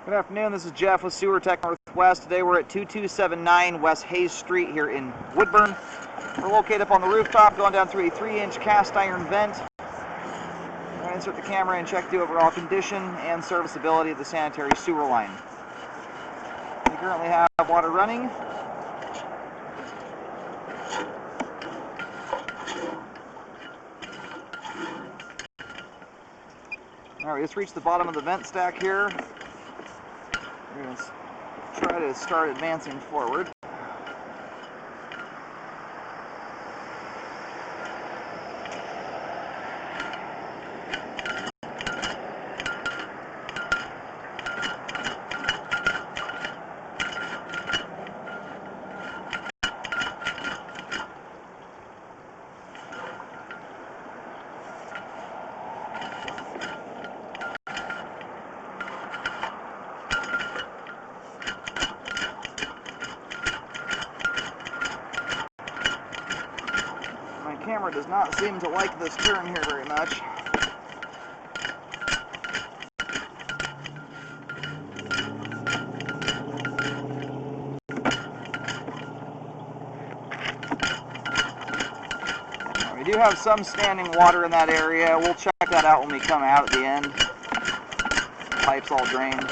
Good afternoon, this is Jeff with Sewer Tech Northwest. Today we're at 2279 West Hayes Street here in Woodburn. We're located up on the rooftop going down through a 3-inch cast iron vent. We're going to insert the camera and check the overall condition and serviceability of the sanitary sewer line. We currently have water running. Alright, we just reached the bottom of the vent stack here. We're going to try to start advancing forward. My camera does not seem to like this turn here very much. We do have some standing water in that area. We'll check that out when we come out at the end. Pipe's all drained.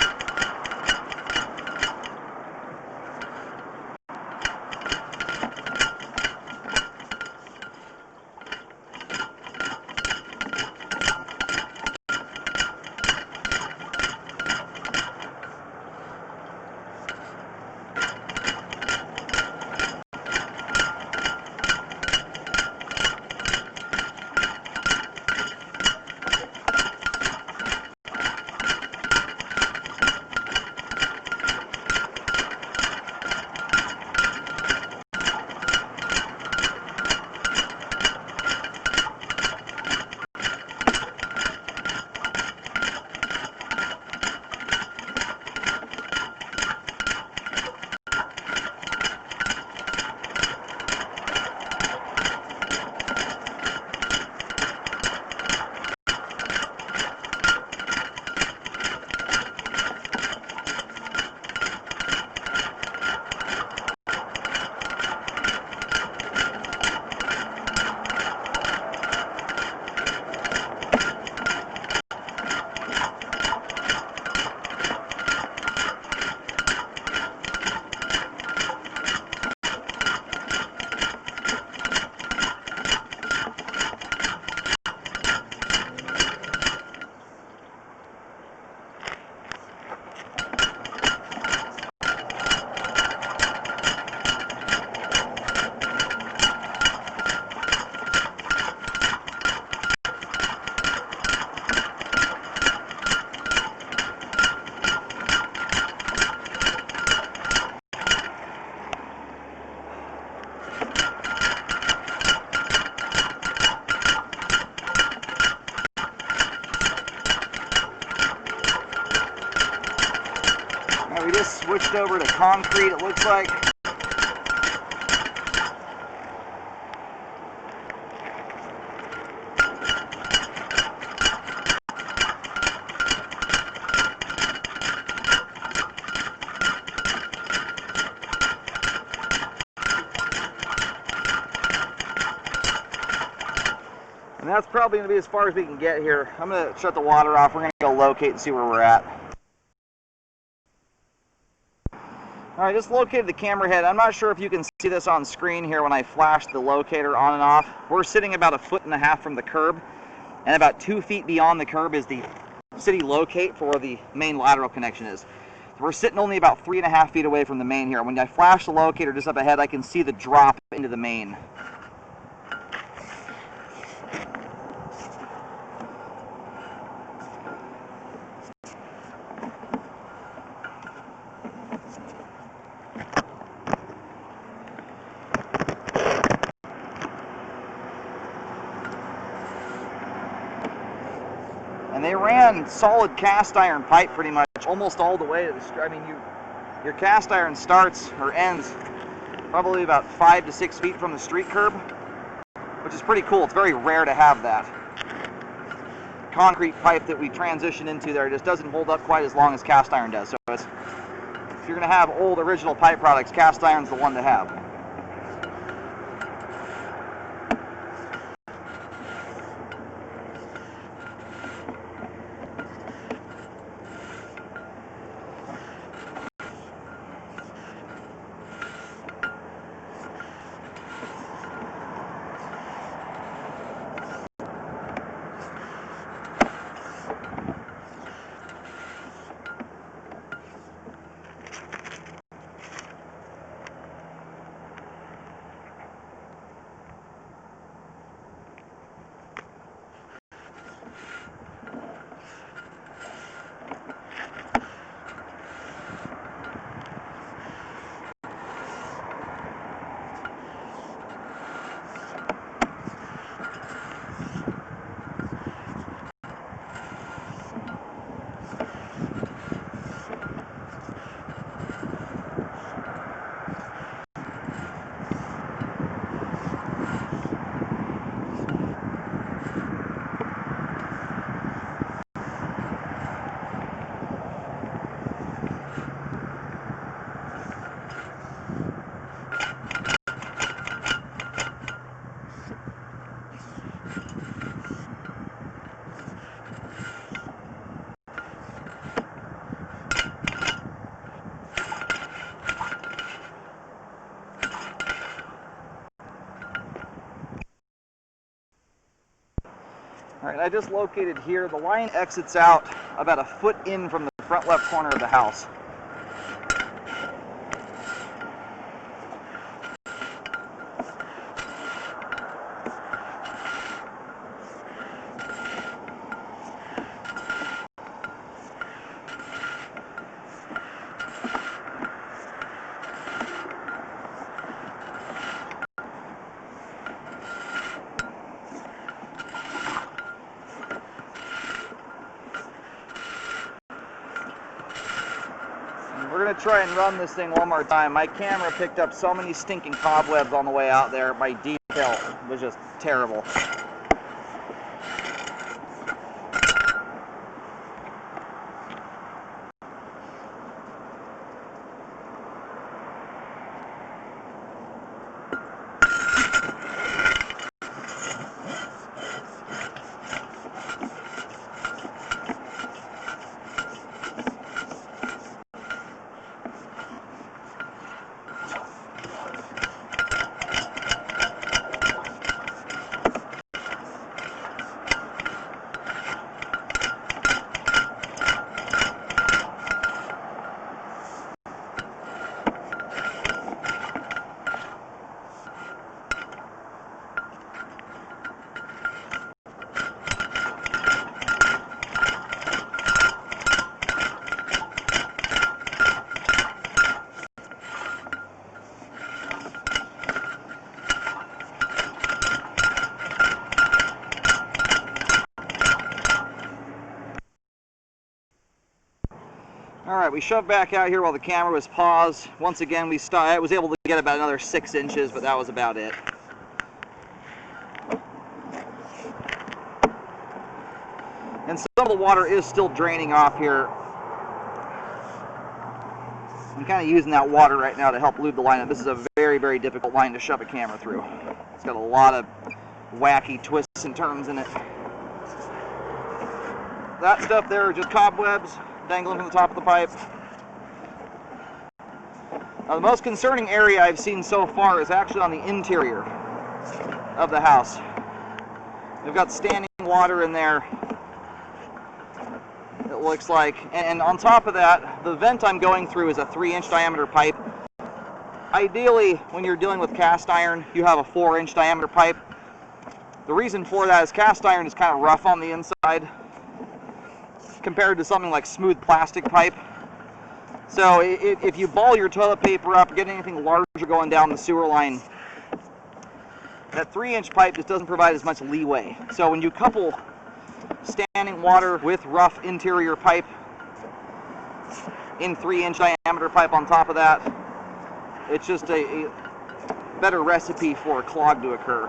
We just switched over to concrete, it looks like. And that's probably going to be as far as we can get here. I'm going to shut the water off. We're going to go locate and see where we're at. Alright, just located the camera head. I'm not sure if you can see this on screen here when I flash the locator on and off. We're sitting about 1.5 feet from the curb, and about 2 feet beyond the curb is the city locate for where the main lateral connection is. So we're sitting only about 3.5 feet away from the main here. When I flash the locator just up ahead, I can see the drop into the main. And they ran solid cast iron pipe pretty much almost all the way to the street. I mean, your cast iron starts or ends probably about 5 to 6 feet from the street curb, which is pretty cool. It's very rare to have that. concrete pipe that we transition into there just doesn't hold up quite as long as cast iron does. So if you're going to have old original pipe products, cast iron's the one to have. All right, I just located here. The line exits out about a foot in from the front left corner of the house. We're going to try and run this thing one more time. My camera picked up so many stinking cobwebs on the way out there. My detail was just terrible. All right, we shoved back out here while the camera was paused. Once again, I was able to get about another 6 inches, but that was about it. And some of the water is still draining off here. I'm kind of using that water right now to help lube the line up. This is a very, very difficult line to shove a camera through. It's got a lot of wacky twists and turns in it. That stuff there are just cobwebs dangling from the top of the pipe. Now, the most concerning area I've seen so far is actually on the interior of the house. We've got standing water in there, it looks like, and on top of that, the vent I'm going through is a 3-inch diameter pipe. Ideally, when you're dealing with cast iron, you have a 4-inch diameter pipe. The reason for that is cast iron is kind of rough on the inside compared to something like smooth plastic pipe. So if you ball your toilet paper up, get anything larger going down the sewer line, that 3-inch pipe just doesn't provide as much leeway. So when you couple standing water with rough interior pipe in 3-inch diameter pipe on top of that, it's just a better recipe for a clog to occur.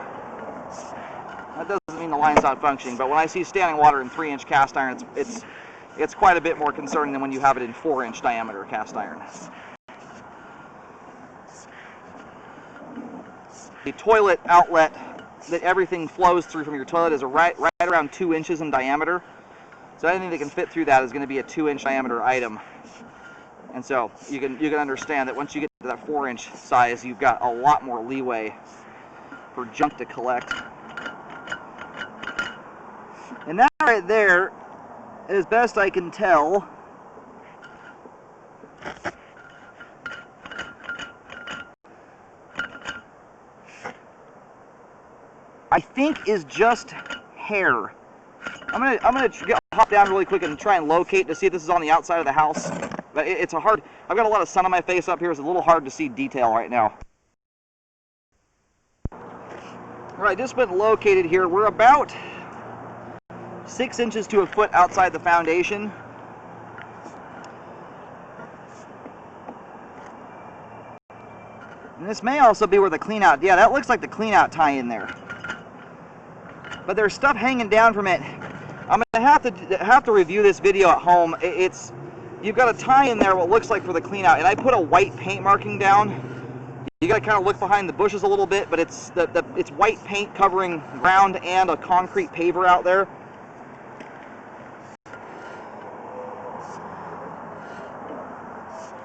That doesn't mean the line's not functioning. But when I see standing water in 3-inch cast iron, it's quite a bit more concerning than when you have it in 4-inch diameter cast iron. The toilet outlet that everything flows through from your toilet is right around 2 inches in diameter. So anything that can fit through that is going to be a 2-inch diameter item. And so you can understand that once you get to that 4-inch size, you've got a lot more leeway for junk to collect. And that right there, as best I can tell, I think is just hair. I'm gonna hop down really quick and try and locate to see if this is on the outside of the house. But it's a hard. I've got a lot of sun on my face up here. It's a little hard to see detail right now. All right, just been located here. We're about 6 inches to a foot outside the foundation. And this may also be where the clean out. Yeah, that looks like the clean out tie in there. But there's stuff hanging down from it. I'm gonna have to review this video at home. You've got a tie in there what looks like for the clean out, and I put a white paint marking down. You gotta kind of look behind the bushes a little bit, but it's white paint covering ground and a concrete paver out there.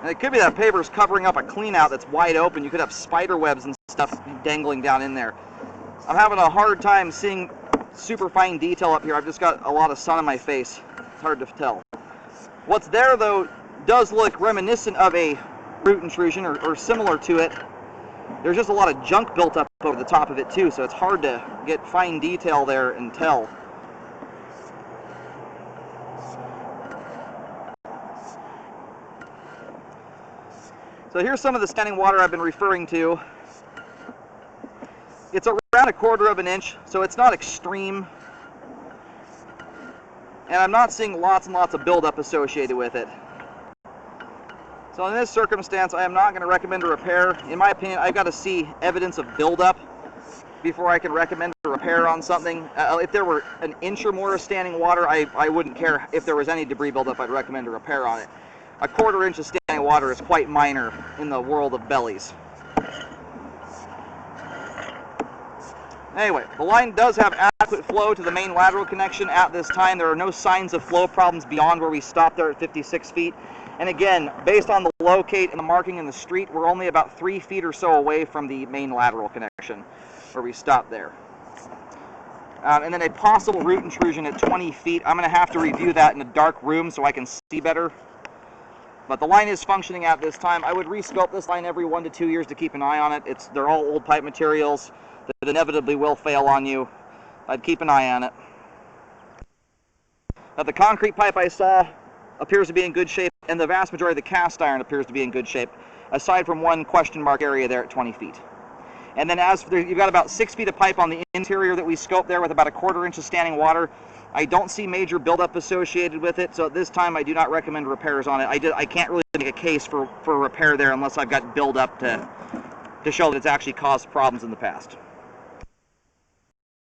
And it could be that paver's covering up a clean out that's wide open. You could have spider webs and stuff dangling down in there. I'm having a hard time seeing super fine detail up here. I've just got a lot of sun on my face. It's hard to tell. What's there though does look reminiscent of a root intrusion or similar to it. There's just a lot of junk built up over the top of it too, so it's hard to get fine detail there and tell. So here's some of the standing water I've been referring to. It's around 1/4 of an inch, so it's not extreme. And I'm not seeing lots and lots of buildup associated with it. So in this circumstance, I am not going to recommend a repair. In my opinion, I've got to see evidence of buildup before I can recommend a repair on something. If there were 1 inch or more of standing water, I wouldn't care. If there was any debris buildup, I'd recommend a repair on it. 1/4 inch of standing water is quite minor in the world of bellies. Anyway, the line does have adequate flow to the main lateral connection at this time. There are no signs of flow problems beyond where we stopped there at 56 feet. And again, based on the locate and the marking in the street, we're only about 3 feet or so away from the main lateral connection where we stopped there. And then a possible root intrusion at 20 feet. I'm going to have to review that in a dark room so I can see better. But the line is functioning at this time. I would rescope this line every 1 to 2 years to keep an eye on it. They're all old pipe materials that inevitably will fail on you. I'd keep an eye on it. Now the concrete pipe I saw appears to be in good shape, and the vast majority of the cast iron appears to be in good shape, aside from one question mark area there at 20 feet. And then as for you've got about 6 feet of pipe on the interior that we scoped there with about 1/4 inch of standing water. I don't see major buildup associated with it, so at this time I do not recommend repairs on it. I can't really make a case for repair there unless I've got buildup to show that it's actually caused problems in the past.